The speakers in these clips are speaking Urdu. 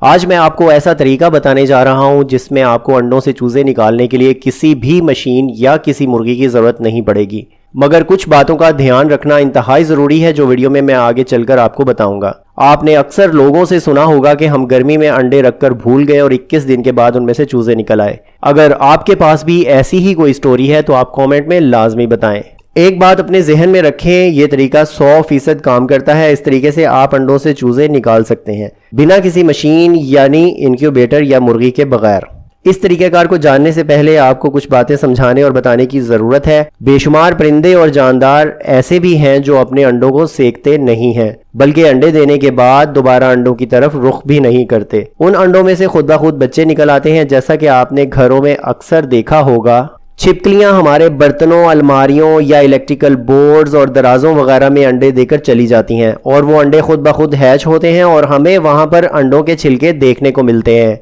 آج میں آپ کو ایسا طریقہ بتانے جا رہا ہوں جس میں آپ کو انڈوں سے چوزے نکالنے کے لیے کسی بھی مشین یا کسی مرغی کی ضرورت نہیں پڑے گی، مگر کچھ باتوں کا دھیان رکھنا انتہائی ضروری ہے جو ویڈیو میں آگے چل کر آپ کو بتاؤں گا۔ آپ نے اکثر لوگوں سے سنا ہوگا کہ ہم گرمی میں انڈے رکھ کر بھول گئے اور 21 دن کے بعد ان میں سے چوزے نکل آئے۔ اگر آپ کے پاس بھی ایسی ہی کوئی سٹوری ہے تو آپ کامنٹ میں لازمی بتائیں۔ ایک بات اپنے ذہن میں رکھیں، یہ طریقہ 100% کام کرتا ہے۔ اس طریقے سے آپ انڈوں سے چوزے نکال سکتے ہیں بنا کسی مشین یعنی انکیوبیٹر یا مرغی کے بغیر۔ اس طریقہ کار کو جاننے سے پہلے آپ کو کچھ باتیں سمجھانے اور بتانے کی ضرورت ہے۔ بے شمار پرندے اور جاندار ایسے بھی ہیں جو اپنے انڈوں کو سینکتے نہیں ہیں، بلکہ انڈے دینے کے بعد دوبارہ انڈوں کی طرف رخ بھی نہیں کرتے۔ ان انڈوں میں سے خود بخود بچے نکل آتے ہیں، جیسا کہ آپ نے گھروں میں اکثر دیکھا ہوگا۔ چھپکلیاں ہمارے برتنوں، الماریوں یا الیکٹریکل بورڈز اور درازوں وغیرہ میں انڈے دے کر چلی جاتی ہیں، اور وہ انڈے خود بخود ہیچ ہوتے ہیں اور ہمیں وہاں پر انڈوں کے چھلکے دیکھنے کو ملتے ہیں۔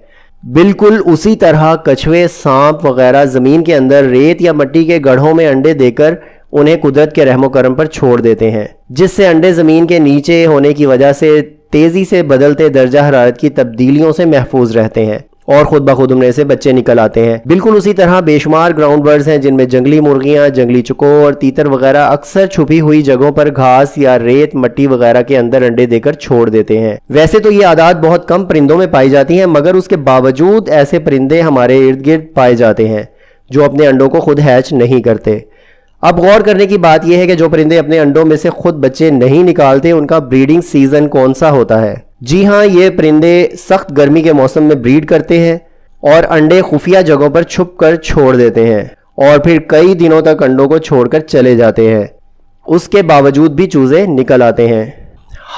بالکل اسی طرح کچھوے، سانپ وغیرہ زمین کے اندر ریت یا مٹی کے گڑھوں میں انڈے دے کر انہیں قدرت کے رحم و کرم پر چھوڑ دیتے ہیں، جس سے انڈے زمین کے نیچے ہونے کی وجہ سے تیزی سے بدلتے درجہ حرارت کی تبدیلیوں سے محفوظ رہتے ہیں اور خود بخود ان میں سے بچے نکل آتے ہیں۔ بالکل اسی طرح بے شمار گراؤنڈ برڈز ہیں جن میں جنگلی مرغیاں، جنگلی چکور، تیتر وغیرہ اکثر چھپی ہوئی جگہوں پر گھاس یا ریت، مٹی وغیرہ کے اندر انڈے دے کر چھوڑ دیتے ہیں۔ ویسے تو یہ عادات بہت کم پرندوں میں پائی جاتی ہیں، مگر اس کے باوجود ایسے پرندے ہمارے ارد گرد پائے جاتے ہیں جو اپنے انڈوں کو خود ہیچ نہیں کرتے۔ اب غور کرنے کی بات یہ ہے کہ جو پرندے اپنے انڈوں میں سے خود بچے نہیں نکالتے ان کا بریڈنگ سیزن کون سا ہوتا ہے؟ جی ہاں، یہ پرندے سخت گرمی کے موسم میں بریڈ کرتے ہیں اور انڈے خفیہ جگہوں پر چھپ کر چھوڑ دیتے ہیں اور پھر کئی دنوں تک انڈوں کو چھوڑ کر چلے جاتے ہیں۔ اس کے باوجود بھی چوزے نکل آتے ہیں۔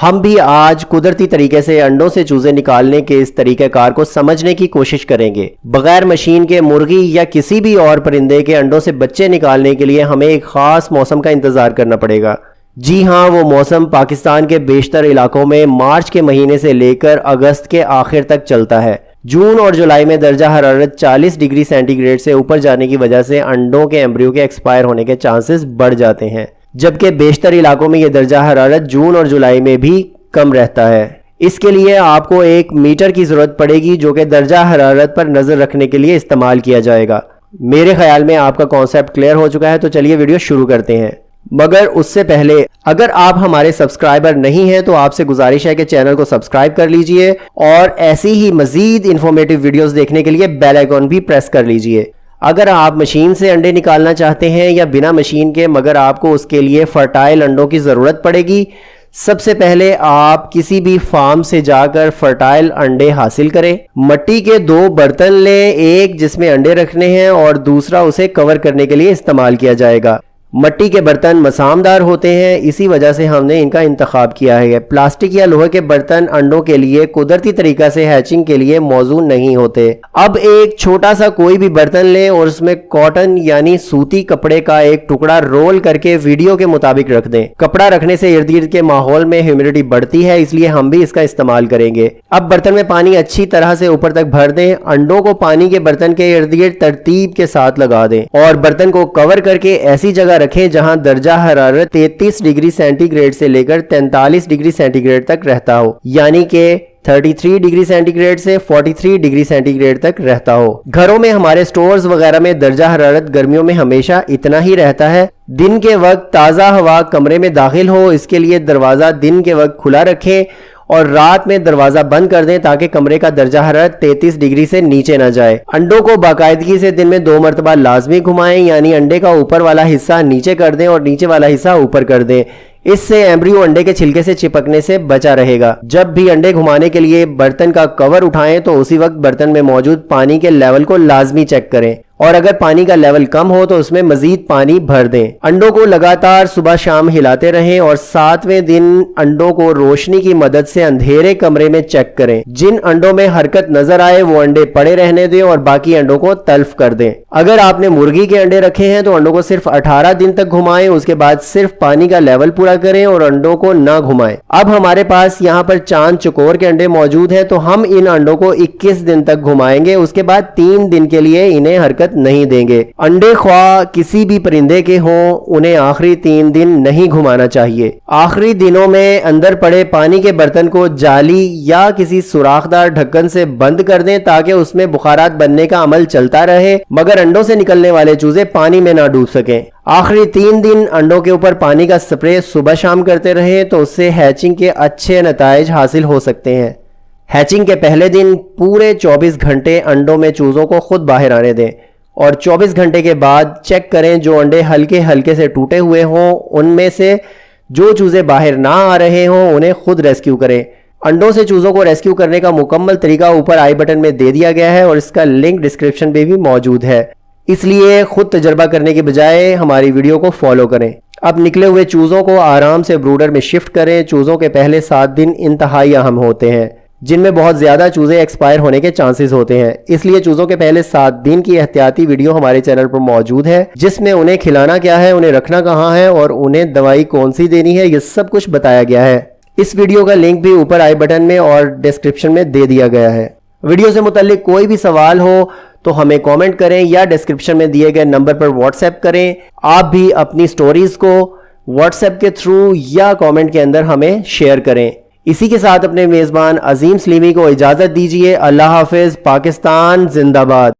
ہم بھی آج قدرتی طریقے سے انڈوں سے چوزے نکالنے کے اس طریقہ کار کو سمجھنے کی کوشش کریں گے۔ بغیر مشین کے مرغی یا کسی بھی اور پرندے کے انڈوں سے بچے نکالنے کے لیے ہمیں ایک خاص موسم کا انتظار کرنا پڑے گا۔ جی ہاں، وہ موسم پاکستان کے بیشتر علاقوں میں مارچ کے مہینے سے لے کر اگست کے آخر تک چلتا ہے۔ جون اور جولائی میں درجہ حرارت 40 ڈگری سینٹی گریڈ سے اوپر جانے کی وجہ سے انڈوں کے ایمبریو کے ایکسپائر ہونے کے چانسز بڑھ جاتے ہیں، جبکہ بیشتر علاقوں میں یہ درجہ حرارت جون اور جولائی میں بھی کم رہتا ہے۔ اس کے لیے آپ کو ایک میٹر کی ضرورت پڑے گی جو کہ درجہ حرارت پر نظر رکھنے کے لیے استعمال کیا جائے گا۔ میرے خیال میں آپ کا کانسیپٹ کلیئر ہو چکا ہے، تو چلیے ویڈیو شروع کرتے ہیں۔ مگر اس سے پہلے اگر آپ ہمارے سبسکرائبر نہیں ہیں تو آپ سے گزارش ہے کہ چینل کو سبسکرائب کر لیجئے اور ایسی ہی مزید انفارمیٹیو ویڈیوز دیکھنے کے لیے بیل آئیکن بھی پریس کر لیجئے۔ اگر آپ مشین سے انڈے نکالنا چاہتے ہیں یا بنا مشین کے مگر آپ کو اس کے لیے فرٹائل انڈوں کی ضرورت پڑے گی، سب سے پہلے آپ کسی بھی فارم سے جا کر فرٹائل انڈے حاصل کریں۔ مٹی کے 2 برتن لیں، ایک جس میں انڈے رکھنے ہیں اور دوسرا اسے کور کرنے کے لیے استعمال کیا جائے گا۔ مٹی کے برتن مسامدار ہوتے ہیں، اسی وجہ سے ہم نے ان کا انتخاب کیا ہے۔ پلاسٹک یا لوہے کے برتن انڈوں کے لیے قدرتی طریقہ سے ہیچنگ کے لیے موزوں نہیں ہوتے۔ اب ایک چھوٹا سا کوئی بھی برتن لیں اور اس میں کاٹن یعنی سوتی کپڑے کا ایک ٹکڑا رول کر کے ویڈیو کے مطابق رکھ دیں۔ کپڑا رکھنے سے ارد گرد کے ماحول میں ہیومیڈیٹی بڑھتی ہے، اس لیے ہم بھی اس کا استعمال کریں گے۔ اب برتن میں پانی اچھی طرح سے اوپر تک بھر دیں، انڈوں کو پانی کے برتن کے ارد گرد ترتیب کے ساتھ لگا دیں اور برتن کو کور کر کے ایسی جگہ رکھیں جہاں درجہ حرارت 33 ڈگری سینٹی گریڈ سے لے کر 43 ڈگری سینٹی گریڈ تک رہتا ہو، یعنی کہ 33 ڈگری سینٹی گریڈ سے 43 ڈگری سینٹی گریڈ تک رہتا ہو۔ گھروں میں ہمارے سٹورز وغیرہ میں درجہ حرارت گرمیوں میں ہمیشہ اتنا ہی رہتا ہے۔ دن کے وقت تازہ ہوا کمرے میں داخل ہو، اس کے لیے دروازہ دن کے وقت کھلا رکھیں اور رات میں دروازہ بند کر دیں تاکہ کمرے کا درجہ حرارت 33 ڈگری سے نیچے نہ جائے۔ انڈوں کو باقاعدگی سے دن میں 2 مرتبہ لازمی گھمائیں، یعنی انڈے کا اوپر والا حصہ نیچے کر دیں اور نیچے والا حصہ اوپر کر دیں۔ اس سے ایمبریو انڈے کے چھلکے سے چپکنے سے بچا رہے گا۔ جب بھی انڈے گھمانے کے لیے برتن کا کور اٹھائیں تو اسی وقت برتن میں موجود پانی کے لیول کو لازمی چیک کریں اور اگر پانی کا لیول کم ہو تو اس میں مزید پانی بھر دیں۔ انڈوں کو لگاتار صبح شام ہلاتے رہیں اور 7ویں دن انڈوں کو روشنی کی مدد سے اندھیرے کمرے میں چیک کریں۔ جن انڈوں میں حرکت نظر آئے وہ انڈے پڑے رہنے دیں اور باقی انڈوں کو تلف کر دیں۔ اگر آپ نے مرغی کے انڈے رکھے ہیں تو انڈوں کو صرف 18 دن تک گھمائیں، اس کے بعد صرف پانی کا لیول پورا کریں اور انڈوں کو نہ گھمائیں۔ اب ہمارے پاس یہاں پر چاند چکور کے انڈے موجود ہیں تو ہم ان انڈوں کو 21 دن تک گھمائیں گے، اس کے بعد 3 دن کے لیے انہیں حرکت اجازت نہیں دیں گے۔ انڈے خواہ کسی بھی پرندے کے ہوں، انہیں آخری 3 دن نہیں گھمانا چاہیے۔ آخری دنوں میں اندر پڑے پانی کے برتن کو جالی یا کسی سوراخ دار ڈھکن سے بند کر دیں تاکہ اس میں بخارات بننے کا عمل چلتا رہے مگر انڈوں سے نکلنے والے چوزے پانی میں نہ ڈوب سکیں۔ آخری 3 دن انڈوں کے اوپر پانی کا سپرے صبح شام کرتے رہیں تو اس سے ہیچنگ کے اچھے نتائج حاصل ہو سکتے ہیں۔ ہیچنگ کے پہلے دن پورے 24 گھنٹے انڈوں میں چوزوں کو خود باہر آنے دیں اور 24 گھنٹے کے بعد چیک کریں جو انڈے ہلکے ہلکے سے ٹوٹے ہوئے ہوں ان میں سے جو چوزے باہر نہ آ رہے ہوں انہیں خود ریسکیو کریں۔ انڈوں سے چوزوں کو ریسکیو کرنے کا مکمل طریقہ اوپر آئی بٹن میں دے دیا گیا ہے اور اس کا لنک ڈسکرپشن میں بھی موجود ہے، اس لیے خود تجربہ کرنے کے بجائے ہماری ویڈیو کو فالو کریں۔ اب نکلے ہوئے چوزوں کو آرام سے بروڈر میں شفٹ کریں۔ چوزوں کے پہلے 7 دن انتہائی اہم ہوتے ہیں جن میں بہت زیادہ چوزے ایکسپائر ہونے کے چانسز ہوتے ہیں، اس لیے چوزوں کے پہلے 7 دن کی احتیاطی ویڈیو ہمارے چینل پر موجود ہے جس میں انہیں کھلانا کیا ہے، انہیں رکھنا کہاں ہے اور انہیں دوائی کون سی دینی ہے، یہ سب کچھ بتایا گیا ہے۔ اس ویڈیو کا لنک بھی اوپر آئی بٹن میں اور ڈسکرپشن میں دے دیا گیا ہے۔ ویڈیو سے متعلق کوئی بھی سوال ہو تو ہمیں کامنٹ کریں یا ڈسکرپشن میں دیے گئے نمبر پر واٹس ایپ کریں۔ آپ بھی اپنی سٹوریز کو واٹس ایپ کے تھرو یا کامنٹ کے اندر ہمیں شیئر کریں۔ اسی کے ساتھ اپنے میزبان عظیم سلیمی کو اجازت دیجیے۔ اللہ حافظ۔ پاکستان زندہ باد۔